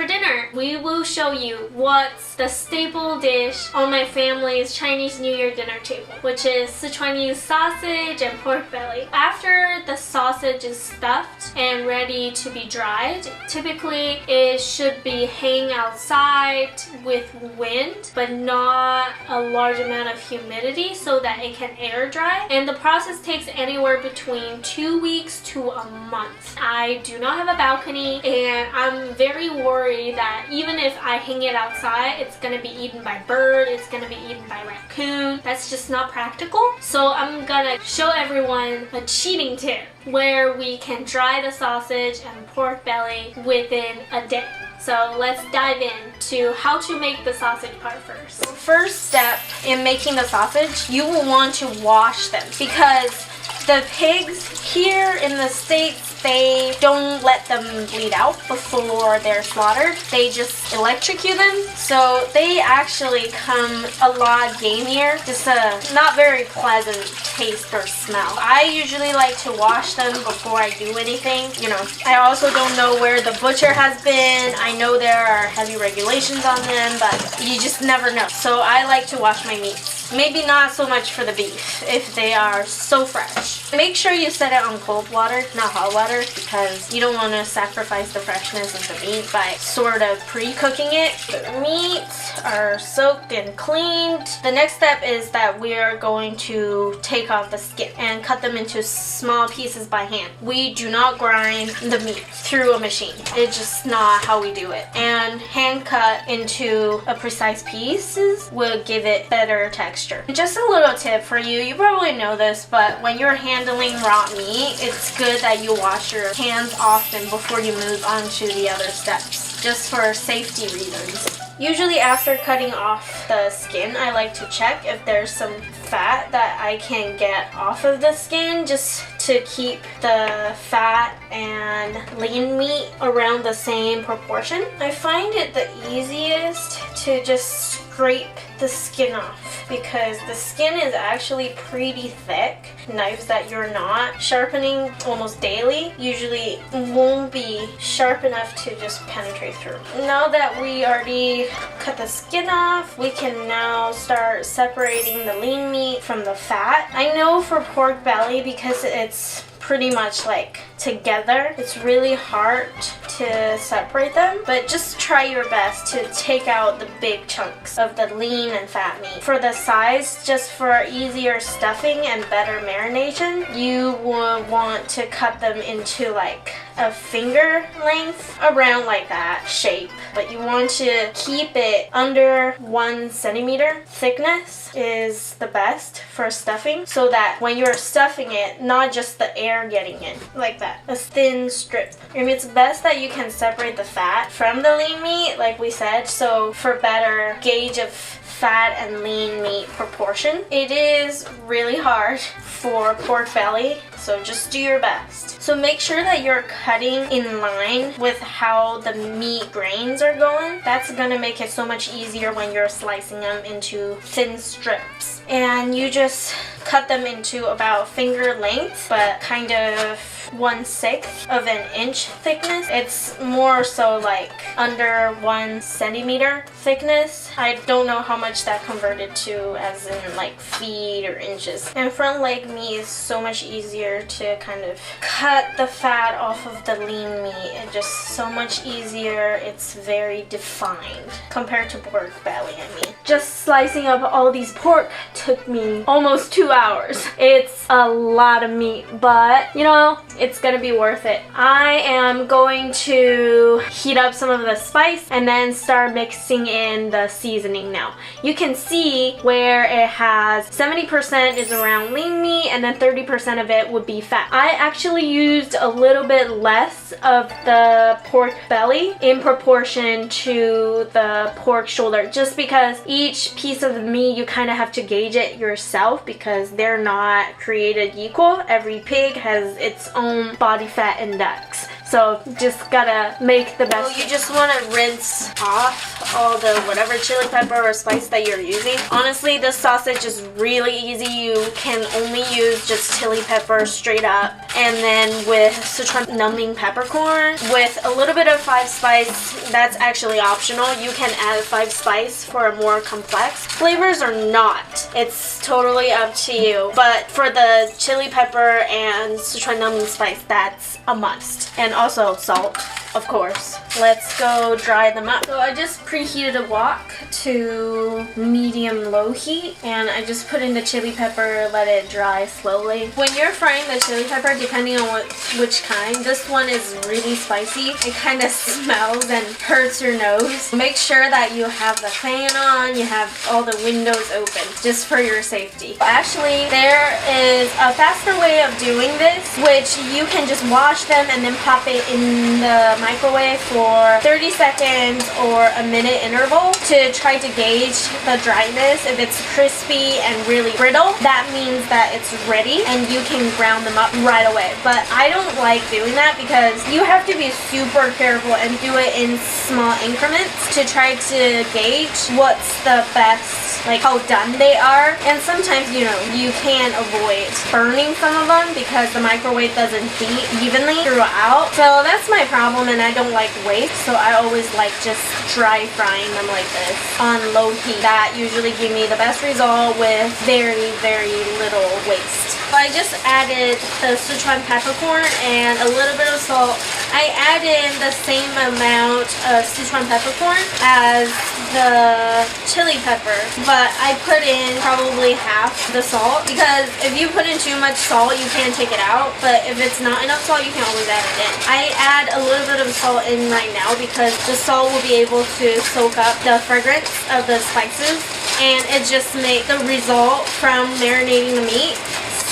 for dinner. We will show you what's the staple dish on my family's Chinese New Year dinner table, which is Sichuanese sausage and pork belly. After the sausage is stuffed and ready to be dried, typically it should be hanging outside with wind, but not a large amount of humidity so that it can air dry. And the process takes anywhere between 2 weeks to a month. I do not have a balcony, and I'm very worried that even if I hang it outside, it's gonna be eaten by bird, it's gonna be eaten by raccoon. That's just not practical. So I'm gonna show everyone a cheating tip where we can dry the sausage and pork belly within a day. So let's dive into how to make the sausage part first. First step in making the sausage, you will want to wash them because the pigs here in the States, they don't let them bleed out before they're slaughtered. They just electrocute them. So they actually come a lot gamier. Just a not very pleasant taste or smell. I usually like to wash them before I do anything. You know, I also don't know where the butcher has been. I know there are heavy regulations on them, but you just never know. So I like to wash my meats. Maybe not so much for the beef if they are so fresh. Make sure you set it on cold water, not hot water, because you don't want to sacrifice the freshness of the meat by sort of pre-cooking it. The meats are soaked and cleaned. The next step is that we are going to take off the skin and cut them into small pieces by hand. We do not grind the meat through a machine. It's just not how we do it. And hand cut into a precise pieces will give it better texture. Just a little tip for you, you probably know this, but when you're handling raw meat, it's good that you wash your hands often before you move on to the other steps, just for safety reasons. Usually after cutting off the skin, I like to check if there's some fat that I can get off of the skin, just to keep the fat and lean meat around the same proportion. I find it the easiest to just scrape the skin off because the skin is actually pretty thick. Knives that you're not sharpening almost daily usually won't be sharp enough to just penetrate through. Now that we already cut the skin off, we can now start separating the lean meat from the fat. I know for pork belly, because it's pretty much like together, it's really hard to separate them, but just try your best to take out the big chunks of the lean and fat meat. For the size, just for easier stuffing and better marination, you will want to cut them into like a finger length, around like that shape, but you want to keep it under 1 centimeter thickness is the best for stuffing, so that when you're stuffing it, not just the air getting in, like that, a thin strip. And it's best that you can separate the fat from the lean meat, like we said, so for better gauge of fat and lean meat proportion. It is really hard for pork belly, so just do your best. So make sure that you're cutting in line with how the meat grains are going. That's gonna make it so much easier when you're slicing them into thin strips. And you just cut them into about finger length, but kind of 1/6 of an inch thickness. It's more so like under 1 centimeter thickness. I don't know how much that converted to as in like feet or inches. And front leg meat is so much easier to kind of cut the fat off of the lean meat. It's just so much easier. It's very defined compared to pork belly, I mean. Just slicing up all these pork took me almost 2 hours. It's a lot of meat, but you know, it's gonna be worth it. I am going to heat up some of the spice and then start mixing in the seasoning now. You can see where it has 70% is around lean meat and then 30% of it would be fat. I actually used a little bit less of the pork belly in proportion to the pork shoulder, just because each piece of the meat you kind of have to gauge it yourself because they're not created equal. Every pig has its own body fat index. So just gotta make the best. So you just want to rinse off all the whatever chili pepper or spice that you're using. Honestly, this sausage is really easy. You can only use just chili pepper straight up, and then with Sichuan numbing peppercorn with a little bit of 5 spice. That's actually optional. You can add 5 spice for a more complex flavors or not. It's totally up to you. But for the chili pepper and Sichuan numbing spice, that's a must. And also salt, of course. Let's go dry them up. So I just preheated a wok to medium-low heat, and I just put in the chili pepper, let it dry slowly. When you're frying the chili pepper, depending on which kind, this one is really spicy. It kind of smells and hurts your nose. Make sure that you have the fan on, you have all the windows open, just for your safety. Actually, there is a faster way of doing this, which you can just wash them and then pop it in the microwave for 30 seconds or a minute interval to try to gauge the dryness. If it's crispy and really brittle, that means that it's ready and you can ground them up right away. But I don't like doing that because you have to be super careful and do it in small increments to try to gauge what's the best, like how done they are. And sometimes, you know, you can avoid burning some of them because the microwave doesn't heat evenly throughout. So that's my problem, and I don't like waste, so I always like just dry frying them like this on low heat. That usually give me the best result with very, very little waste. I just added the Sichuan peppercorn and a little bit of salt. I added the same amount of Sichuan peppercorn as the chili pepper, but I put in probably half the salt because if you put in too much salt, you can take it out, but if it's not enough salt, you can always add it in. I add a little bit of salt in right now because the salt will be able to soak up the fragrance of the spices, and it just makes the result from marinating the meat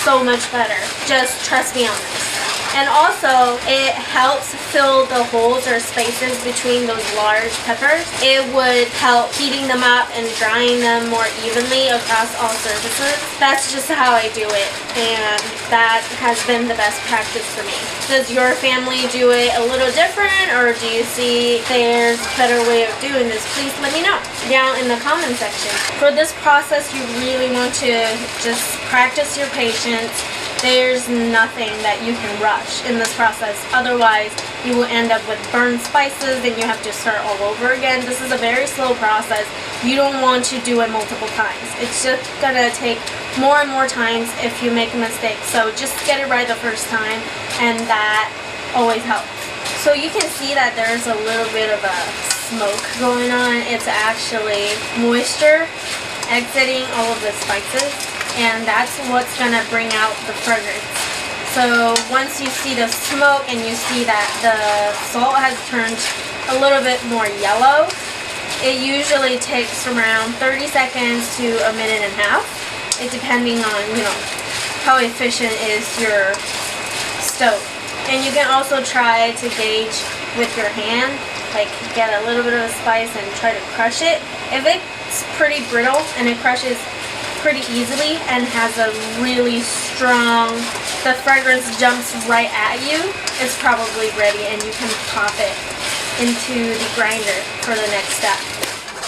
so much better. Just trust me on this. And also, it helps fill the holes or spaces between those large peppers. It would help heating them up and drying them more evenly across all surfaces. That's just how I do it, and that has been the best practice for me. Does your family do it a little different, or do you see there's a better way of doing this? Please let me know down in the comment section. For this process, you really want to just practice your patience. There's nothing that you can rush in this process. Otherwise, you will end up with burned spices and you have to start all over again. This is a very slow process. You don't want to do it multiple times. It's just gonna take more and more times if you make a mistake. So just get it right the first time, and that always helps. So you can see that there's a little bit of a smoke going on. It's actually moisture exiting all of the spices, and that's what's gonna bring out the fragrance. So once you see the smoke and you see that the salt has turned a little bit more yellow, it usually takes around 30 seconds to a minute and a half. It depending on, you know, how efficient is your stove. And you can also try to gauge with your hand, like get a little bit of a spice and try to crush it. If it's pretty brittle and it crushes pretty easily and has a really strong, the fragrance jumps right at you, it's probably ready and you can pop it into the grinder for the next step.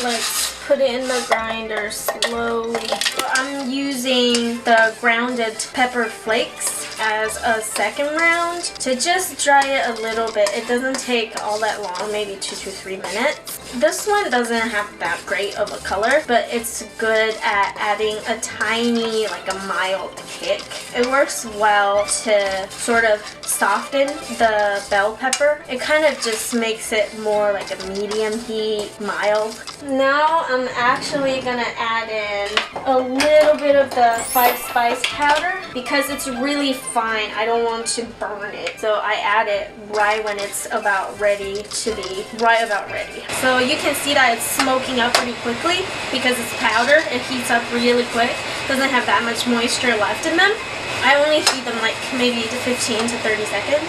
Let's put it in the grinder slowly. So I'm using the grounded pepper flakes as a second round to just dry it a little bit. It doesn't take all that long, maybe 2 to 3 minutes. This one doesn't have that great of a color, but it's good at adding a tiny, like a mild kick. It works well to sort of soften the bell pepper. It kind of just makes it more like a medium heat, mild. Now I'm actually gonna add in a little bit of the 5 spice powder because it's really fine. I don't want to burn it, so I add it right when it's about ready to be right about ready. So you can see that it's smoking up pretty quickly because it's powder. It heats up really quick. Doesn't have that much moisture left in them. I only heat them like maybe 15 to 30 seconds.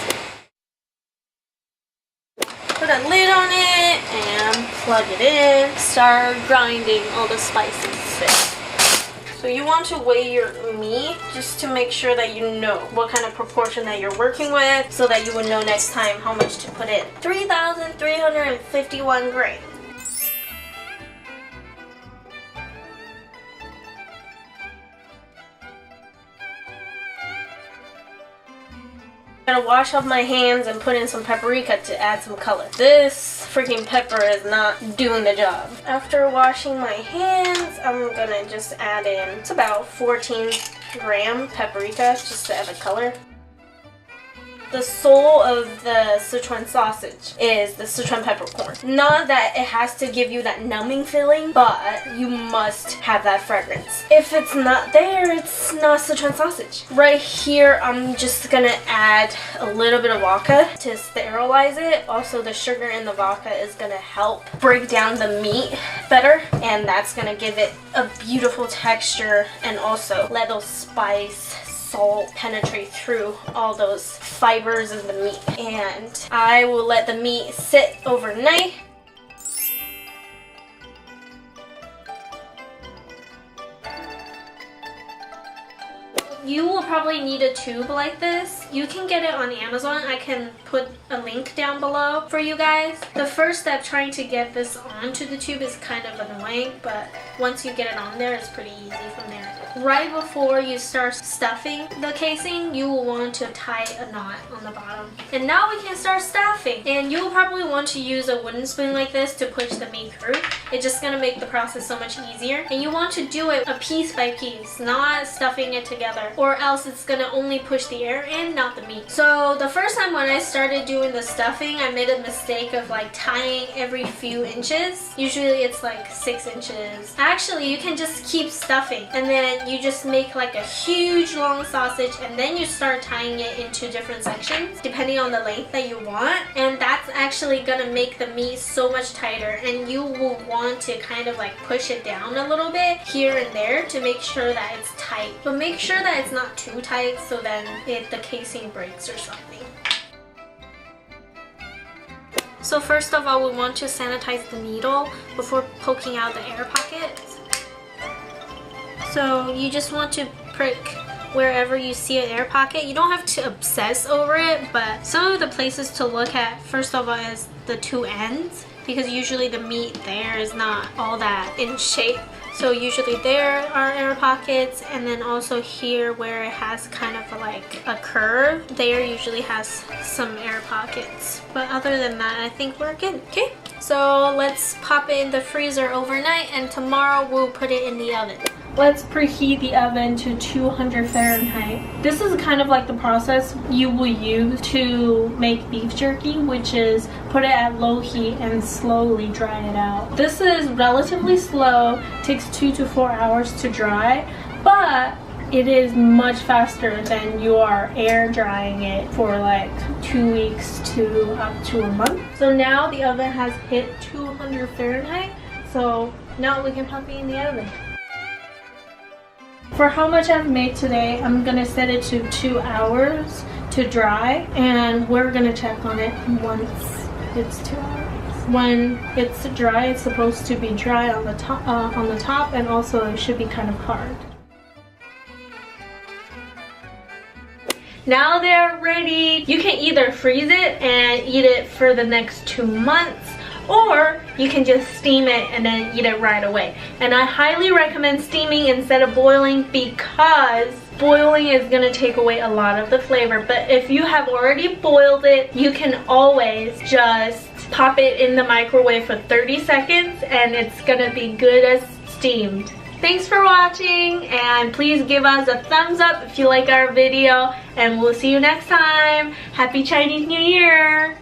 Put a lid on it and plug it in. Start grinding all the spices in. So you want to weigh your meat just to make sure that you know what kind of proportion that you're working with so that you would know next time how much to put in. 3,351 grams. I'm gonna wash off my hands and put in some paprika to add some color. This freaking pepper is not doing the job. After washing my hands, I'm gonna just add in, it's about 14-gram paprika just to add the color. The soul of the Sichuan sausage is the Sichuan peppercorn. Not that it has to give you that numbing feeling, but you must have that fragrance. If it's not there, it's not Sichuan sausage. Right here, I'm just gonna add a little bit of vodka to sterilize it. Also, the sugar in the vodka is gonna help break down the meat better, and that's gonna give it a beautiful texture and also let those spice salt penetrate through all those fibers of the meat. And I will let the meat sit overnight. You will probably need a tube like this. You can get it on Amazon. I can put a link down below for you guys. The first step trying to get this onto the tube is kind of annoying, but once you get it on there, it's pretty easy from there. Right before you start stuffing the casing, you will want to tie a knot on the bottom. And now we can start stuffing. And you will probably want to use a wooden spoon like this to push the meat through. It's just gonna make the process so much easier. And you want to do it a piece by piece, not stuffing it together, or else it's gonna only push the air in, not the meat. So the first time when I started doing the stuffing, I made a mistake of like tying every few inches. Usually it's like 6 inches. Actually, you can just keep stuffing, and then you just make like a huge long sausage, and then you start tying it into different sections depending on the length that you want, and that's actually gonna make the meat so much tighter. And you will want to kind of like push it down a little bit here and there to make sure that it's tight, but make sure that it's not too tight so then the casing breaks or something. So first of all, we want to sanitize the needle before poking out the air pockets. So you just want to prick wherever you see an air pocket. You don't have to obsess over it, but some of the places to look at first of all is the two ends, because usually the meat there is not all that in shape. So usually there are air pockets, and then also here where it has kind of like a curve, there usually has some air pockets. But other than that, I think we're good. Okay, so let's pop it in the freezer overnight, and tomorrow we'll put it in the oven. Let's preheat the oven to 200 Fahrenheit. This is kind of like the process you will use to make beef jerky, which is put it at low heat and slowly dry it out. This is relatively slow, takes 2 to 4 hours to dry, but it is much faster than you are air drying it for like 2 weeks to up to a month. So now the oven has hit 200 Fahrenheit, so now we can pop it in the oven. For how much I've made today, I'm gonna set it to 2 hours to dry, and we're gonna check on it once it's 2 hours. When it's dry, it's supposed to be dry on the top, and also it should be kind of hard. Now they're ready. You can either freeze it and eat it for the next 2 months, or you can just steam it and then eat it right away. And I highly recommend steaming instead of boiling, because boiling is going to take away a lot of the flavor. But if you have already boiled it, you can always just pop it in the microwave for 30 seconds and it's going to be good as steamed. Thanks for watching, and please give us a thumbs up if you like our video, and we'll see you next time. Happy Chinese New Year!